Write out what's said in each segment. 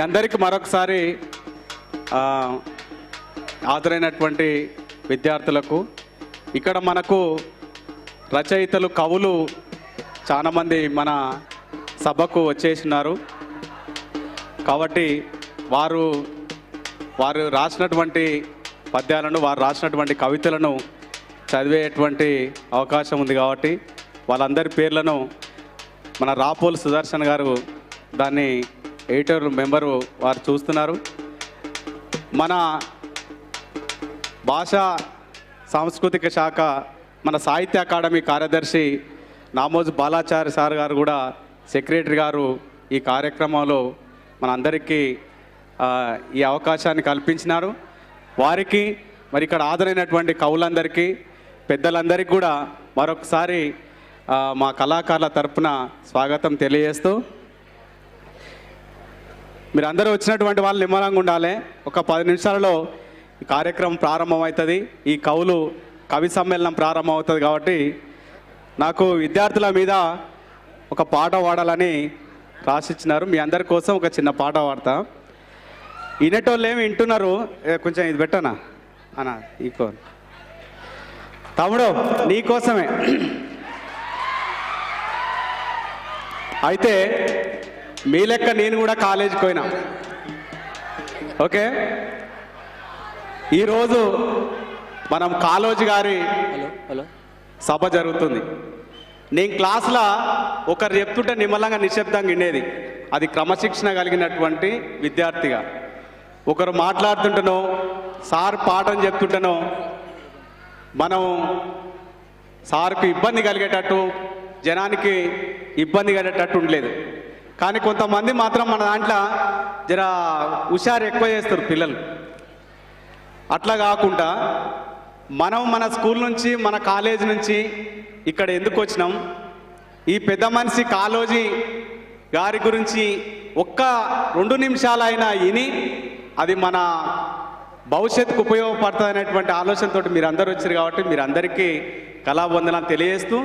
అందరికీ మరొకసారి హాజరైనటువంటి విద్యార్థులకు, ఇక్కడ మనకు రచయితలు, కవులు చాలామంది మన సభకు వచ్చేసినారు. కాబట్టి వారు రాసినటువంటి పద్యాలను, వారు రాసినటువంటి కవితలను చదివేటువంటి అవకాశం ఉంది. కాబట్టి వాళ్ళందరి పేర్లను మన రాపోల్ సుదర్శన్ గారు దాన్ని ఎడిటర్ మెంబరు వారు చూస్తున్నారు. మన భాషా సాంస్కృతిక శాఖ, మన సాహిత్య అకాడమీ కార్యదర్శి నామోజు బాలాచారి సార్ గారు కూడా, సెక్రటరీ గారు ఈ కార్యక్రమంలో మనందరికీ ఈ అవకాశాన్ని కల్పించినారు. వారికి, మరి ఇక్కడ హాజరైనటువంటి కవులందరికీ, పెద్దలందరికీ కూడా మరొకసారి మా కళాకారుల తరపున స్వాగతం తెలియజేస్తూ, మీరు అందరూ వచ్చినటువంటి వాళ్ళు నిమ్మలంగా ఉండాలి. ఒక 10 నిమిషాలలో ఈ కార్యక్రమం ప్రారంభమవుతుంది. ఈ కవి సమ్మేళనం ప్రారంభమవుతుంది. కాబట్టి నాకు విద్యార్థుల మీద ఒక పాట పాడాలని రాసిచ్చినారు. మీ అందరి కోసం ఒక చిన్న పాట పాడతా. వినేటోళ్ళు ఏమి వింటున్నారు? కొంచెం ఇది పెట్టనా అన్న, ఈకో తమ్ముడు నీకోసమే. అయితే మీ లెక్క నేను కూడా కాలేజీకి పోయినా. ఓకే, ఈరోజు మనం కాళోజీ గారి సభ జరుగుతుంది. నేను క్లాస్లో ఒకరు చెప్తుంటే నిమ్మలంగా నిశ్శబ్దంగా వినేది. అది క్రమశిక్షణ కలిగినటువంటి విద్యార్థిగా. ఒకరు మాట్లాడుతుంటేనో, సార్ పాఠం చెప్తుంటేనో మనం సార్కు ఇబ్బంది కలిగేటట్టు, జనానికి ఇబ్బంది కలిగేటట్టు ఉండలేదు. కానీ కొంతమంది మాత్రం మన దాంట్లో జర హుషారు ఎక్కువ చేస్తారు పిల్లలు. అట్లా కాకుండా మనం మన స్కూల్ నుంచి, మన కాలేజ్ నుంచి ఇక్కడ ఎందుకు వచ్చినాం, ఈ పెద్ద మనిషి కాళోజీ గారి గురించి ఒక్క 2 నిమిషాలైనా విని అది మన భవిష్యత్తుకు ఉపయోగపడుతుంది అనేటువంటి ఆలోచనతో మీరు అందరూ వచ్చారు. కాబట్టి మీరు అందరికీ కళాబంధనాలు తెలియజేస్తూ,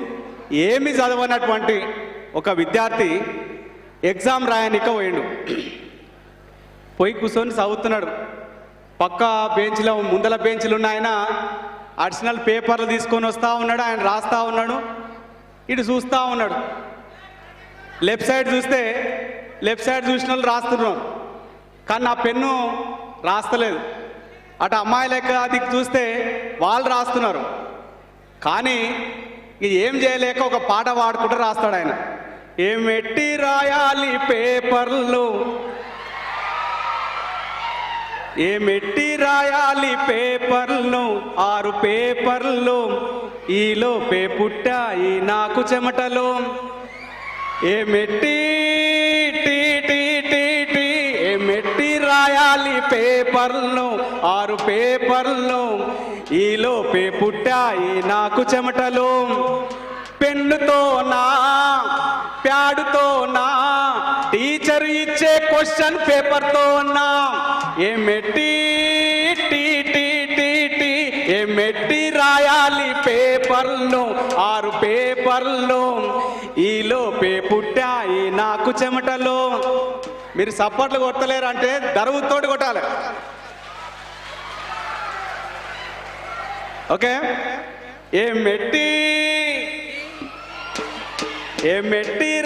ఏమి చదవనటువంటి ఒక విద్యార్థి ఎగ్జామ్ రాయనిక పోయి కూర్చొని చదువుతున్నాడు. పక్క బెంచ్లో, ముందల బెంచ్లు ఉన్న ఆయన అడిషనల్ పేపర్లు తీసుకొని వస్తూ ఉన్నాడు. ఆయన రాస్తూ ఉన్నాడు, ఇటు చూస్తూ ఉన్నాడు. లెఫ్ట్ సైడ్ చూస్తే, లెఫ్ట్ సైడ్ చూసిన వాళ్ళు రాస్తున్నాం, కానీ నా పెన్ను రాస్తలేదు. అటు అమ్మాయి లెక్క అది చూస్తే వాళ్ళు రాస్తున్నారు. కానీ ఏం చేయలేక ఒక పాట పాడుకుంటూ రాస్తాడు ఆయన. ఏమెట్టి రాయాలి పేపర్లు, ఏమెట్టి రాయాలి పేపర్లు, 6 పేపర్లు, ఈలోపే పుట్టాయి నాకు చెమటలు. ఏమెట్టి ఏమెట్టి రాయాలి పేపర్లు, 6 పేపర్లు, ఈలోపే పుట్టాయి నాకు చెమటలు. పెన్నుతోనా, ప్యాడుతోనా, టీచర్ ఇచ్చే క్వశ్చన్ పేపర్తోనా, ఏమెట్టి ఏమెట్టి రాయాలి పేపర్లు, 6 పేపర్లు, ఈలోపే పుట్టాయి నాకు చెమటలు. మీరు సప్పట్లు కొట్టలేరు అంటే దరువుతోటి కొట్టాలి. ఓకే, ఏమెట్టి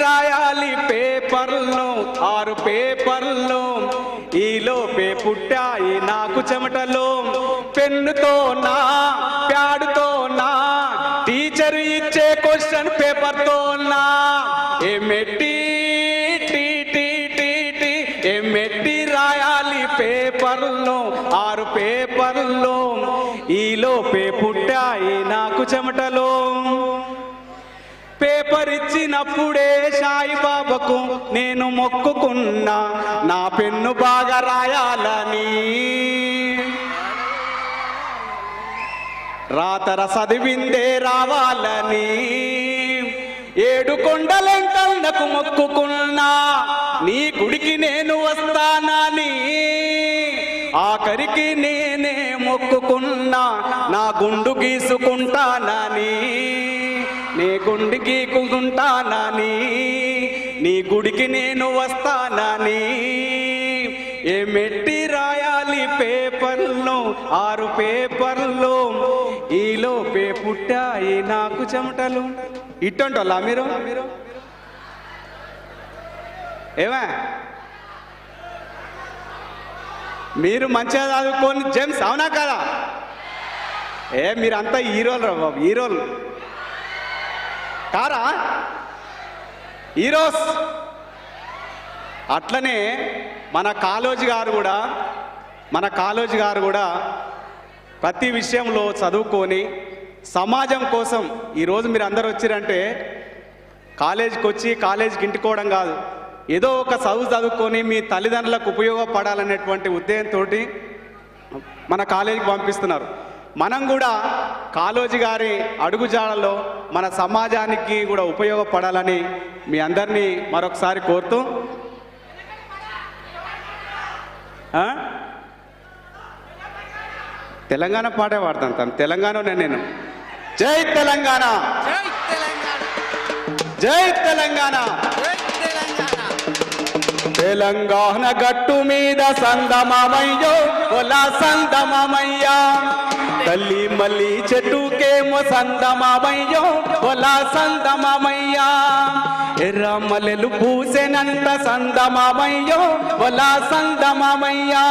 రాయాలి పేపర్లు, 6 పేపర్లు, ఈలోపే పుట్టాయి నాకు చెమటలు. పెన్నుతోనా, ప్యాడుతోనా, టీచర్ ఇచ్చే క్వశ్చన్ పేపర్తోనా, ఏమెట్టి ఏమెట్టి రాయాలి పేపర్లు, 6 పేపర్లు, ఈలోపే పుట్టాయి నాకు చెమటలు. పేపర్ ఇచ్చినప్పుడే సాయిబాబాకు నేను మొక్కుకున్నా, నా పెన్ను బాగా రాయాలని. రాతర చదివిందే రావాలని, 7 కొండలెంకలకు మొక్కుకున్నా, నీ గుడికి నేను వస్తానని. ఆఖరికి నేనే మొక్కుకున్నా, నా గుండు గీసుకుంటానని. నీ గుండు గీసుకుంటానని, నీ గుడికి నేను వస్తానని. మెట్టి రాయాలి పేపర్లో 6 పేపర్లో ఈలోపే పుట్టాయి నాకు చెమటలు. ఇట్టంటోళ్ళా మీరు? ఏమా మీరు మంచిగా చదువుకొని జేమ్స్, అవునా కదా? మీరంతా హీరోలు రా బాబు, హీరోలు కారా? హీరోస్. అట్లనే మన కాళోజీ గారు కూడా ప్రతి విషయంలో చదువుకొని సమాజం కోసం ఈరోజు మీరు అందరు వచ్చారంటే కాలేజీకి వచ్చి కాలేజీకి ఇంటికోవడం కాదు, ఏదో ఒక చదువుకొని మీ తల్లిదండ్రులకు ఉపయోగపడాలనేటువంటి ఉద్దేశంతో మన కాలేజీకి పంపిస్తున్నారు. మనం కూడా కాళోజీ గారి అడుగుజాడల్లో మన సమాజానికి కూడా ఉపయోగపడాలని మీ అందరినీ మరొకసారి కోరుతూ తెలంగాణ పాటే పాడతాను. తను తెలంగాణనే. నేను జై తెలంగాణ, జై తెలంగాణ. తెలంగాణ గట్టు మీద సందమామయ్యో ఒలా సందమామయ్యా, తల్లి మల్లి చెట్టుకేమో సందమామయ్యో ఒలా సందమామయ్యా, ఎర్రమల్లెలు పూసెనంత సందమామయ్యో ఒలా సందమామయ్యా,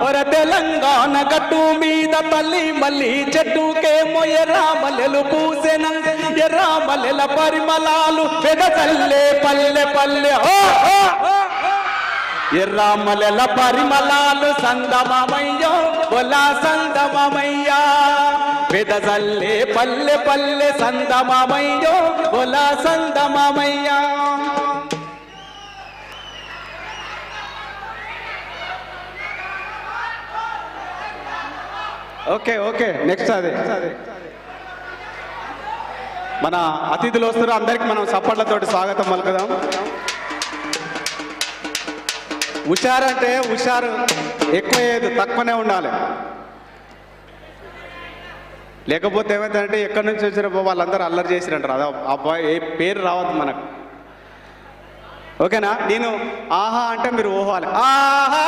ఒర తెలంగాణ గట్టు మీద తల్లి మల్లి చెట్టుకేమో ఎర్రమల్లెలు పూసెనంత, ఎర్రమల్లెల పరిమళాలు వెదజల్లే పల్లె పల్లె, ఎర్రమల్లెల పరిమళాలు సందమామయ్యో ఒలా సందమామయ్యా, వెదజల్లే పల్లె పల్లె సందమామయ్యో ఒలా సందమామయ్యా. ఓకే నెక్స్ట్ అదే మన అతిథులు వస్తారు, అందరికి మనం చప్పట్లతోటి స్వాగతం పలుకుదాం. హుషారంటే హుషారు ఎక్కువ ఏది తక్కువనే ఉండాలి, లేకపోతే ఏమైందంటే ఎక్కడి నుంచి వచ్చినప్పుడు వాళ్ళందరూ అల్లరి చేసిరంటారు. అదే అబ్బాయి ఏ పేరు రావద్దు మనకు, ఓకేనా? నేను ఆహా అంటే మీరు ఓహాలి, ఆహా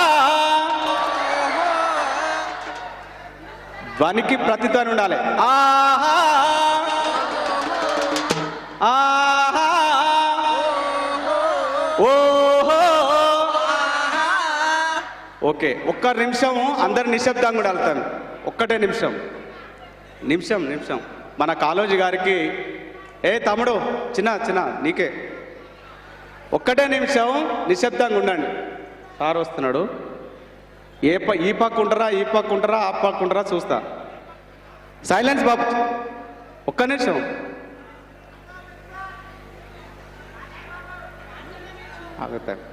ధ్వనికి ప్రతిధ్వని ఉండాలి. ఆహా ఆహా ఓహో. ఓకే, ఒక్క నిమిషం అందరు నిశ్శబ్దంగా కూడా వెళ్తాను. ఒక్కటే నిమిషం. మన కాళోజీ గారికి తమ్ముడు చిన్న నీకే ఒక్కటే నిమిషం నిశ్శబ్దంగా ఉండండి. సార్ వస్తున్నాడు. ఈ పక్క ఉంటారా ఆ పక్క ఉంటారా చూస్తా. సైలెన్స్ బాబు, ఒక్క నిమిషం. ఆగుతాను.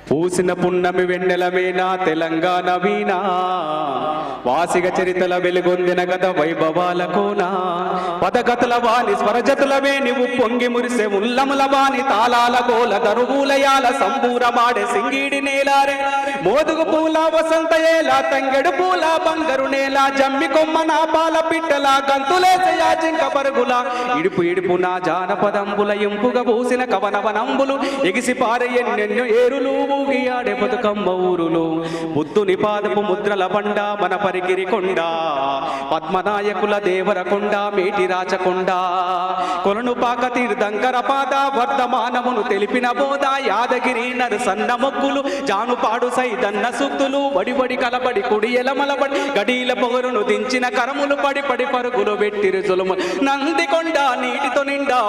పూసిన పున్నమి వెన్నెలమేనా తెలంగాణ వీణా, వాసిగ చరితల వెలుగొందిన గత వైభవాల కోనా, పదగతుల వాణి స్వరజతులవే నువ్వు పొంగి మురిసే ఉల్లముల వాణి, తాళాల గోల దరువులయాల సంబూరమాడే సింగీడి నేలారే, మోదుగు పూల వసంత ఏలా తంగెడు పూల బంగారు నేల, జమ్మి కొమ్మ నా పాల పిట్టల గంతులేసయా జింక పరుగుల, ఇడుపు నా జానపదంబుల ఎంపుగా పూసిన కవనవనంబులు, ఎగిసి పారే ఎన్నెన్నో ఏరులు ఊగి ఆడే బతుకమ్మ ఊరులు, బుద్ధుని పాదపు ముద్రల బండ మన పరిగిరి కొండ, పద్మనాయకుల దేవరకొండ మేటి రాచకొండ, కొలను పాక తీర్థంకర పాద వర్ధమానమును తెలిపిన బోధ, యాదగిరి నరసన్న మొక్కులు జానుపాడు సైదన్న సుత్తులు, వడివడి కలబడి కుడి ఎలమలబడి గడీల పొగరును దించిన కరములు పడి పరుగులు పెట్టిరు జులుము, నందికొండ నీటితో నిండా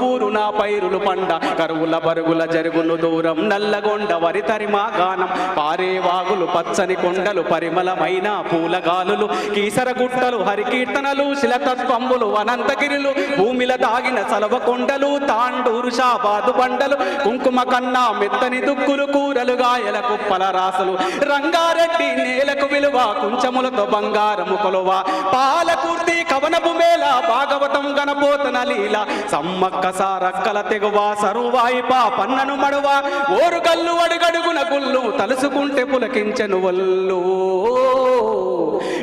ఊరు నా పైరులు పండ, కరువుల బరుగుల జరుగులు దూరం నల్లగొండ వరి తరిమా గానం, పారే వాగులు పచ్చని కొండలు పరిమళమైన పూలగాలులు, కీసర గుట్టలు హరికీర్తనలు శిలతత్వంబులు అనంతగిరులు, భూమిల దాగిన సలవ కొండలు తాండూరు షాబాదు బండలు, కుంకుమ కన్నా మెత్తని దుక్కులు కూరలు గాయల కుప్పల రాసలు, రంగారెడ్డి నేలకు విలువ కుంచములతో బంగారము కొలువ, పాలకుర్తి కవనపు మేళ భాగవతం గణపోతన లీల సమ్మక్క సారక్కల తెగువ సరువాయిప పన్నను మడువ ఓరు కల్లు అడుగడుగున గుళ్ళు తలుసుకుంటే పులకించెను వల్లు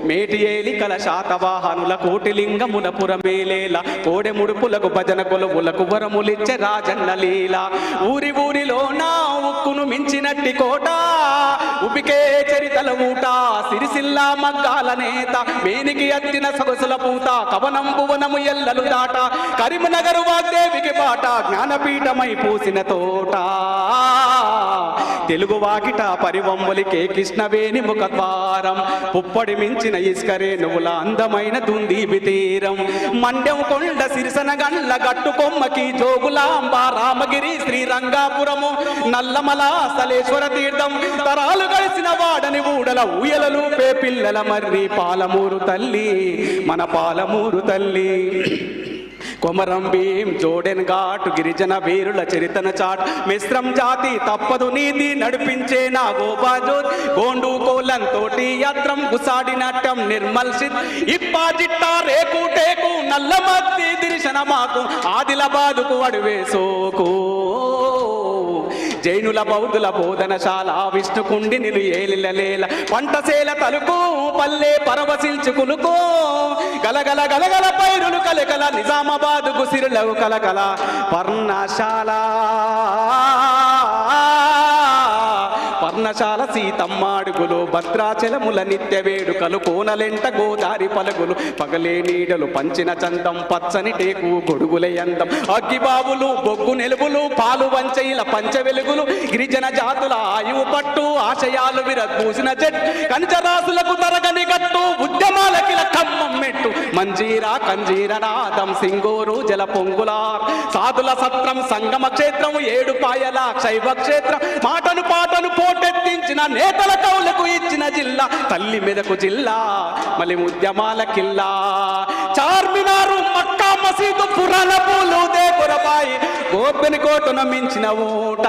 మేటి ఏలికల శాతవాహనుల కోటిలింగముల పురమేలేల కోడె ముడుపులకు భజన కొలువులకు వరములిచ్చే రాజన్న లీల ఊరి ఊరిలో నా ఉక్కును మించినట్టి కోట ఉపికే చరితల ఊట సిరిసిల్ల మగ్గాల నేత మేనికి అత్తిన సొగసుల పూత కవనం భువనము ఎల్లలు దాట కరీంనగర్ వాగ్దేవికి పాట జ్ఞానపీఠమై పూసిన తోట తెలుగు వాకిట పరివంబులికే కృష్ణవేణి ముఖద్వారం పుప్పడి మించిన ఇస్కరే నువ్వుల అందమైన దుందీబి తీరం మండెం కొండ సిరిసన గండ్ల గట్టు కొమ్మకి జోగులాంబ రామగిరి శ్రీరంగాపురము నల్లమల సలేశ్వర తీర్థం తరాలు కలిసిన వాడని ఊడల ఊయలలు పే పిల్లల మర్రి పాలమూరు తల్లి మన పాలమూరు తల్లి కొమరం భీం జోడెన్ ఘాట్ గిరిజన వీరుల చరితన చాట్ మిశ్రం జాతి తప్పదు నీతి నడిపించే నా గోబాజోత్ గోండు కోలన్ తోటి యాత్రం గుసాడి నాట్యం నిర్మల్ సిద్ ఇప్పా జిట్టా రేకు టేకు నల్లమత్తి దిరిశన మాకు ఆదిలాబాదుకు అడువే సోకు జైనుల బౌద్ధుల బోధనశాల విష్ణుకుండి నిలు ఏలిలలేల పంటసేల తలుకు పల్లె పరవశించు కులుకో గలగల గలగల పైరులు కలకల నిజామాబాద్ గుసిరులవు కలకల పర్ణశాల పర్ణశాల సీతమ్మాడుగులు భద్రాచలముల నిత్య వేడుకలు కోనలెంట గోదారి పలుగులు పగలే నీడలు పంచిన చందం పచ్చని టేకు గొడుగుల యందం అగ్గిబాబులు బొగ్గు నెలుగులు పాలు వంచైల పంచ వెలుగులు గిరిజన జాతుల ఆయువు పట్టు ఆశయాలు విరబూసిన జట్ కంచరాసులకు తరగని గట్టు ఉద్యమాలకి ఖమ్మం మెట్టు మంజీరా కంజీర నాదం సింగూరు జల పొంగులార్ సాధుల సత్రం సంగమ క్షేత్రం ఏడు పాయల శైవ క్షేత్రం మాటను పాటను పోటెత్తించిన నేతల కవులకు ఇచ్చిన జిల్లా తల్లి మెదకు జిల్లా మళ్ళీ ఉద్యమాల కిల్లా చార్మినారు మక్కా మసీదు పురాణ పూలు దేపురబాయి గోపెని కోటను మించిన ఊట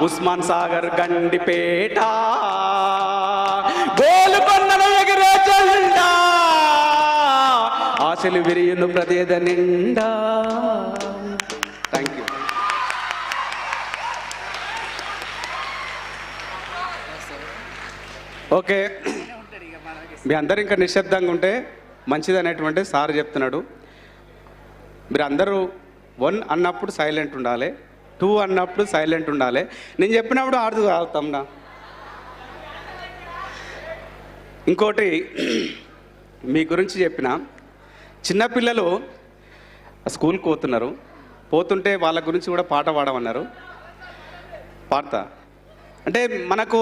ఉస్మాన్ సాగర్ గండిపేట గోలుకొండను ఎగిరే జెండా ఆశలు విరియును ప్రదేద నిండా. Thank you. ఓకే, మీ అందరు ఇంకా నిశ్శబ్దంగా ఉంటే మంచిది అనేటువంటి సార్ చెప్తున్నాడు. మీరు అందరూ 1 అన్నప్పుడు సైలెంట్ ఉండాలి, 2 అన్నప్పుడు సైలెంట్ ఉండాలి. నేను చెప్పినప్పుడు ఆడుతాంనా. ఇంకోటి మీ గురించి చెప్పిన చిన్నపిల్లలు స్కూల్కి పోతుంటే వాళ్ళ గురించి కూడా పాట పాడమన్నారు. పాడతా అంటే మనకు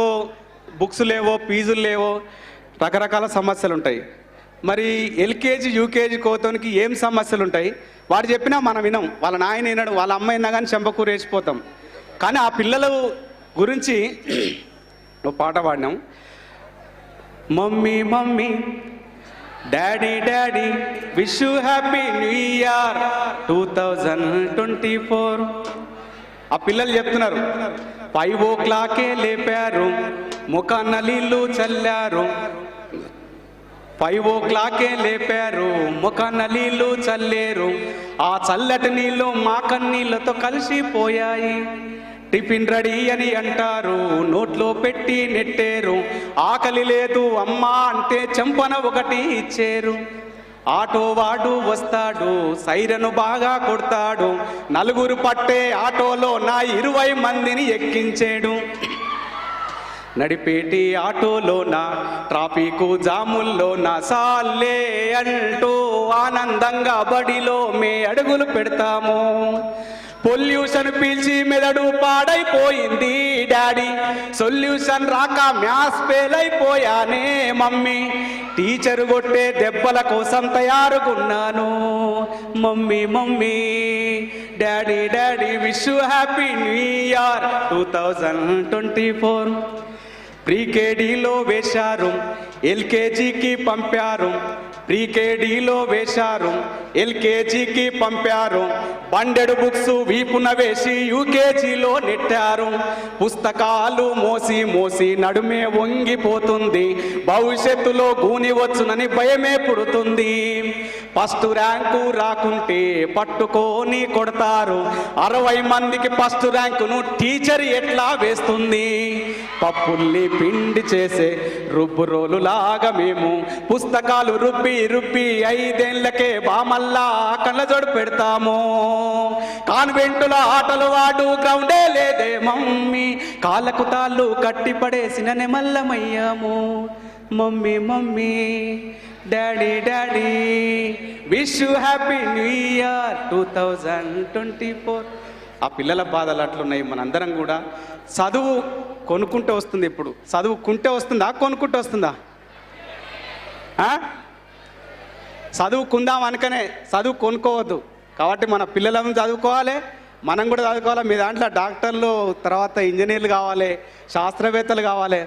బుక్స్ లేవో, ఫీజులు లేవో, రకరకాల సమస్యలు ఉంటాయి. మరి ఎల్కేజీ యూకేజీ కోతానికి ఏం సమస్యలు ఉంటాయి వాడు చెప్పినా మనం వినం. వాళ్ళ నాయన వినడు, వాళ్ళ అమ్మ అయినా కానీ చెంపకూర వేసిపోతాం. కానీ ఆ పిల్లల గురించి నువ్వు పాట పాడినాం. Mummy mummy daddy daddy wish you happy new year 2024. ఆ పిల్లలు చెప్తున్నారు 5 o'clock లేపారు, ముఖాన నీళ్ళు చల్లారు. 5 o'clock లేపారు, ముఖాన నీళ్ళు చల్లేరు. ఆ చల్లటి నీళ్ళు మా కన్నీళ్ళతో కలిసిపోయాయి. టిఫిన్ రెడీ అని అంటారు, నోట్లో పెట్టి నెట్టేరు. ఆకలి లేదు అమ్మా అంటే చెంపన ఒకటి ఇచ్చేరు. ఆటో వాడు వస్తాడు, సైరను బాగా కొడతాడు. 4 పట్టే ఆటోలో నా 20 మందిని ఎక్కించాడు. నడిపేటి ఆటోలోన ట్రాఫిక్ జాముల్లోన సాల్లే అంటూ ఆనందంగా బడిలో మే అడుగులు పెడతాము. పొల్యూషన్ పీల్చి మెదడు పాడైపోయింది డాడీ, సొల్యూషన్ రాక మ్యాథ్స్ ఫెయిల్ అయిపోయానే మమ్మీ. టీచర్ కొట్టే దెబ్బల కోసం తయారుకున్నాను. Mummy mummy daddy daddy wish you happy new year 2024. ప్రీకేడీలో వేశారు, ఎల్కేజీకి పంపారు. ప్రీకేడీలో వేశారు, ఎల్కేజీకి పంపారు, బండెడు బుక్స్ వీపున వేసి యూకేజీలో నెట్టారు. పుస్తకాలు మోసి మోసి నడుమే వంగిపోతుంది, భవిష్యత్తులో గూని వచ్చునని భయమే పుడుతుంది. ఫస్ట్ ర్యాంకు రాకుంటే పట్టుకొని కొడతారు, 60 మందికి ఫస్ట్ ర్యాంకును టీచర్ ఎట్లా వేస్తుంది? పప్పుల్ని పిండి చేసే రుబ్బు రోలులాగా మేము పుస్తకాలు రుబ్బి రుబ్బి 5 ఏళ్లకే బామల్లా కళ్ళజోడు పెడతాము. కాన్వెంటుల ఆటలు ఆడు గ్రౌండే లేదే మమ్మీ, కాళ్ళకు తాళ్ళు కట్టి పడేసిన నెమల్లమయ్యాము. Mummy mummy daddy daddy wish you happy new year 2024. ఆ పిల్లల బాధలు అట్లున్నాయి. మనందరం కూడా చదువు కొనుక్కుంటూ వస్తుంది. ఇప్పుడు చదువుకుంటే వస్తుందా, కొనుక్కుంటూ వస్తుందా? చదువుకుందాం అనుకనే, చదువు కొనుక్కోవద్దు. కాబట్టి మన పిల్లలను చదువుకోవాలి, మనం కూడా చదువుకోవాలి. మీ దాంట్లో డాక్టర్లు, తర్వాత ఇంజనీర్లు కావాలి, శాస్త్రవేత్తలు కావాలి.